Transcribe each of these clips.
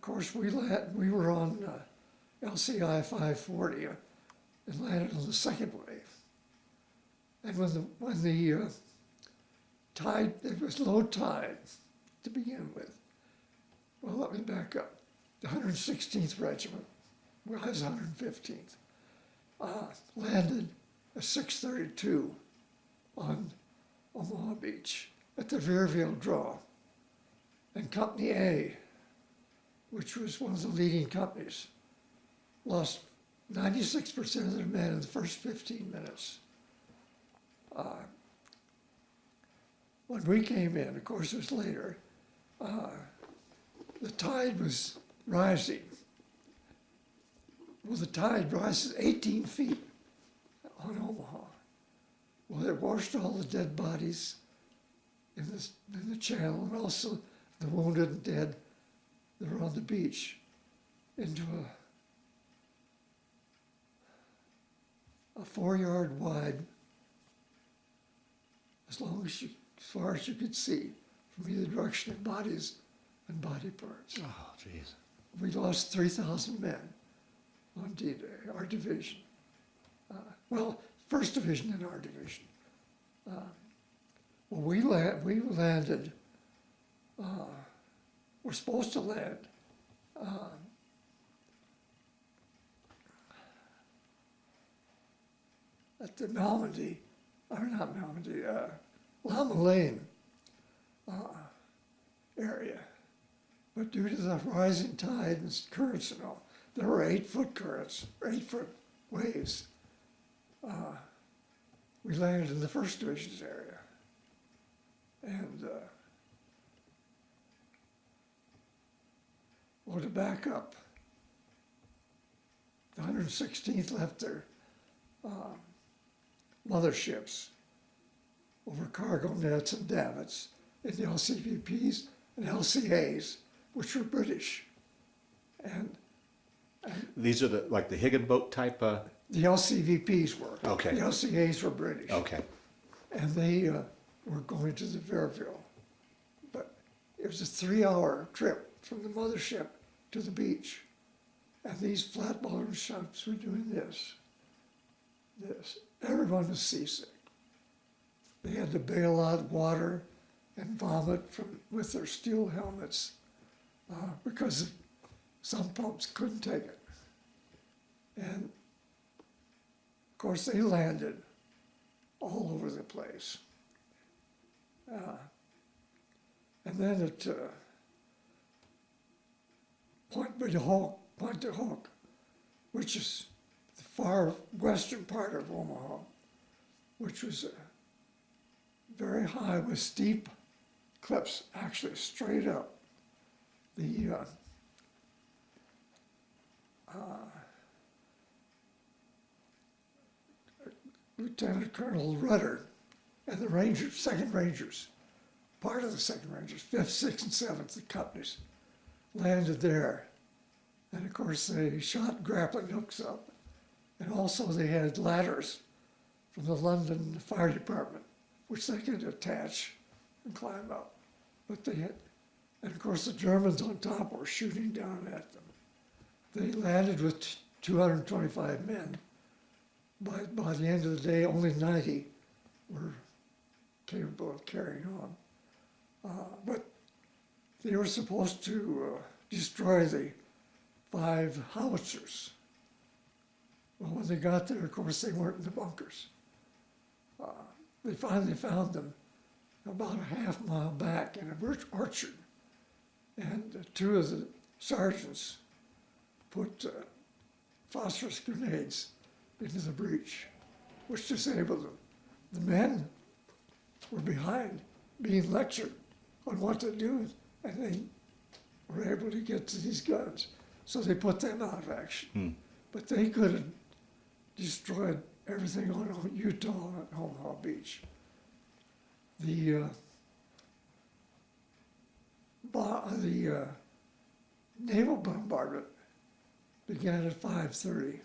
course, we were on LCI 540 and landed on the second wave. And when the tide, it was low tide to begin with. Well, let me back up. The 116th Regiment, well, I was 115th, landed at 6:32 on Omaha Beach at the Veerville Draw. And Company A, which was one of the leading companies, lost 96% of their men in the first 15 minutes. When we came in, of course it was later, the tide was rising. Well, the tide rises 18 feet on Omaha. Well, it washed all the dead bodies in the channel, and also the wounded and dead that were on the beach into a 4-yard wide, as far as you could see, from either direction of bodies and body parts. Oh, jeez. We lost 3,000 men on D-Day, our division. Well, first division in our division. Well, we landed, we're supposed to land at the Malmedy, or not Malmedy, Lamalane area. But due to the rising tide and currents and all, there were 8-foot currents, 8-foot waves. We landed in the first division's area. And, well, to back up, the 116th left their motherships over cargo nets and davits in the LCVPs and LCAs, which were British. And These are like the Higgin boat type? the LCVPs were. Okay. The LCAs were British. Okay. And they were going to the Veerville. But it was a 3-hour trip from the mothership to the beach. And these flat bottom ships were doing this. Everyone was seasick. They had to bail out water and vomit with their steel helmets because some pumps couldn't take it. And of course they landed all over the place. And then at Pointe du Hoc, which is the far western part of Omaha, which was very high with steep cliffs, actually straight up. The Lieutenant Colonel Rudder and the Rangers, Second Rangers, part of the Second Rangers, 5th, 6th, and 7th, the companies, landed there. And of course they shot grappling hooks up. And also they had ladders from the London Fire Department, which they could attach and climb up. But they had, and of course the Germans on top were shooting down at them. They landed with 225 men. By the end of the day, only 90 were capable of carrying on. But they were supposed to destroy the 5 howitzers. Well, when they got there, of course, they weren't in the bunkers. They finally found them about a half-mile back in an orchard. And 2 of the sergeants put phosphorus grenades into the breach, which disabled them. The men were behind, being lectured on what to do, and they were able to get to these guns. So they put them out of action. But they could have destroyed everything on Utah and Omaha Beach. The naval bombardment began at 5:30.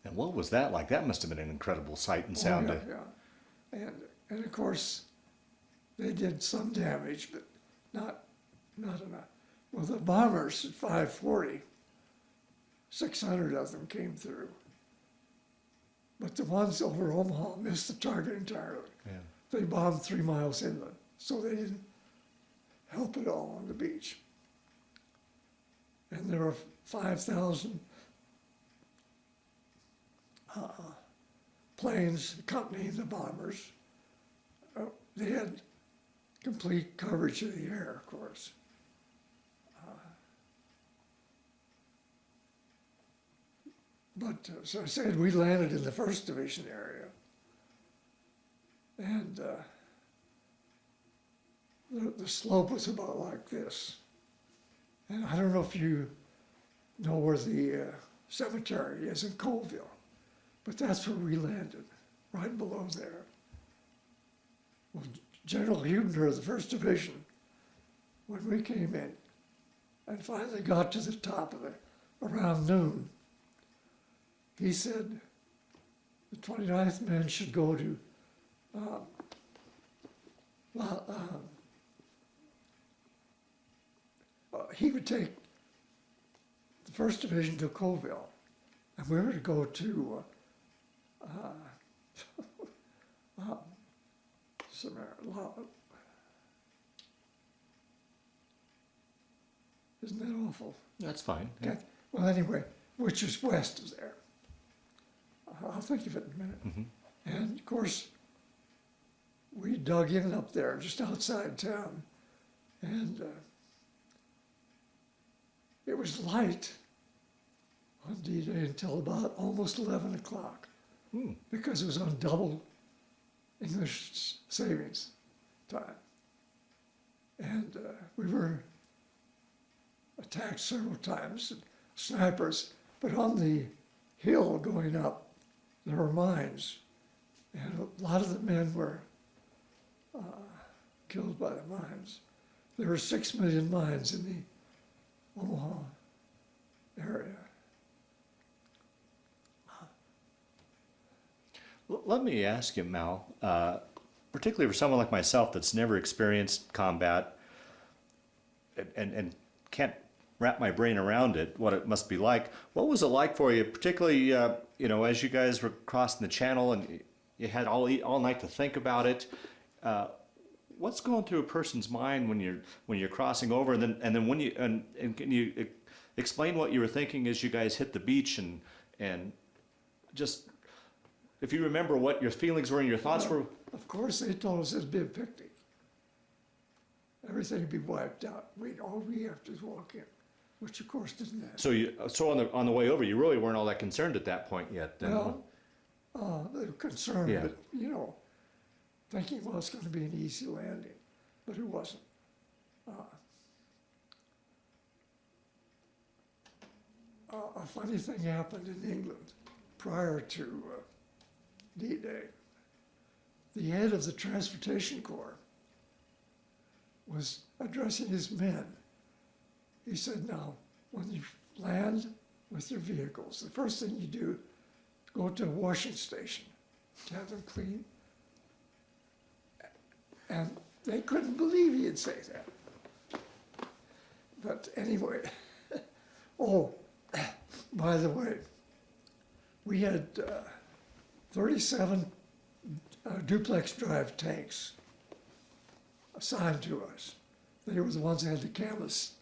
And what was that like? That must have been an incredible sight and sound. Yeah. And of course, they did some damage, but not enough. Well, the bombers at 5:40, 600 of them came through. But the ones over Omaha missed the target entirely. Yeah. They bombed 3 miles inland, so they didn't help at all on the beach. And there were 5,000 planes accompanying the bombers. They had complete coverage of the air, of course. But as I said, we landed in the 1st Division area. And the slope was about like this. And I don't know if you know where the cemetery is in Colville, but that's where we landed, right below there. Well, General Huebner of the 1st Division, when we came in and finally got to the top of it around noon, he said the 29th men should go to he would take the 1st Division to Colville, and we were to go to isn't that awful? That's fine. Yeah. Okay. Well, anyway, which is west of there. I'll think of it in a minute. Mm-hmm. And of course, we dug in up there just outside town, and it was light on D-Day until about almost 11 o'clock because it was on double English savings time. And we were attacked several times, snipers, but on the hill going up, there were mines, and a lot of the men were killed by the mines. There were 6 million mines in the Omaha area. Let me ask you, Mal, particularly for someone like myself that's never experienced combat and can't wrap my brain around it, what it must be like. What was it like for you, particularly, as you guys were crossing the channel and you had all night to think about it? What's going through a person's mind when you're crossing over, and then when you and can you explain what you were thinking as you guys hit the beach and just if you remember what your feelings were and your thoughts were? Of course, they told us it'd be a picnic. Everything would be wiped out. All we have to walk in, which of course didn't happen. So on the way over, you really weren't all that concerned at that point yet. Then. Well, they were concerned, Yeah. but thinking, well, it's going to be an easy landing, but it wasn't. A funny thing happened in England prior to D-Day. The head of the Transportation Corps was addressing his men. He said, now, when you land with your vehicles, the first thing you do is go to a washing station to have them clean. And they couldn't believe he'd say that. But anyway, by the way, we had 37 duplex drive tanks assigned to us. They were the ones that had the canvas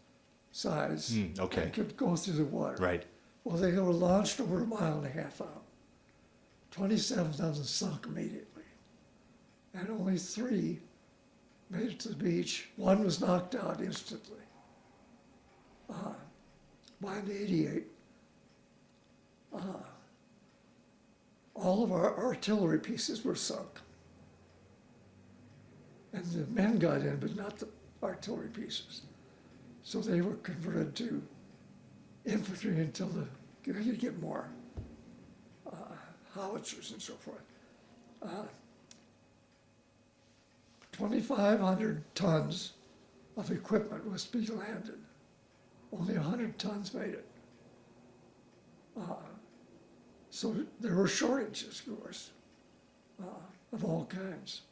size Okay. and could go through the water. Right. Well, they were launched over 1.5 miles out. 27 of them sunk immediately. And only 3 made it to the beach. 1 was knocked out instantly by an 88. All of our artillery pieces were sunk. And the men got in, but not the artillery pieces. So they were converted to infantry until you could get more howitzers and so forth. 2,500 tons of equipment was to be landed. Only 100 tons made it. So there were shortages, of course, of all kinds.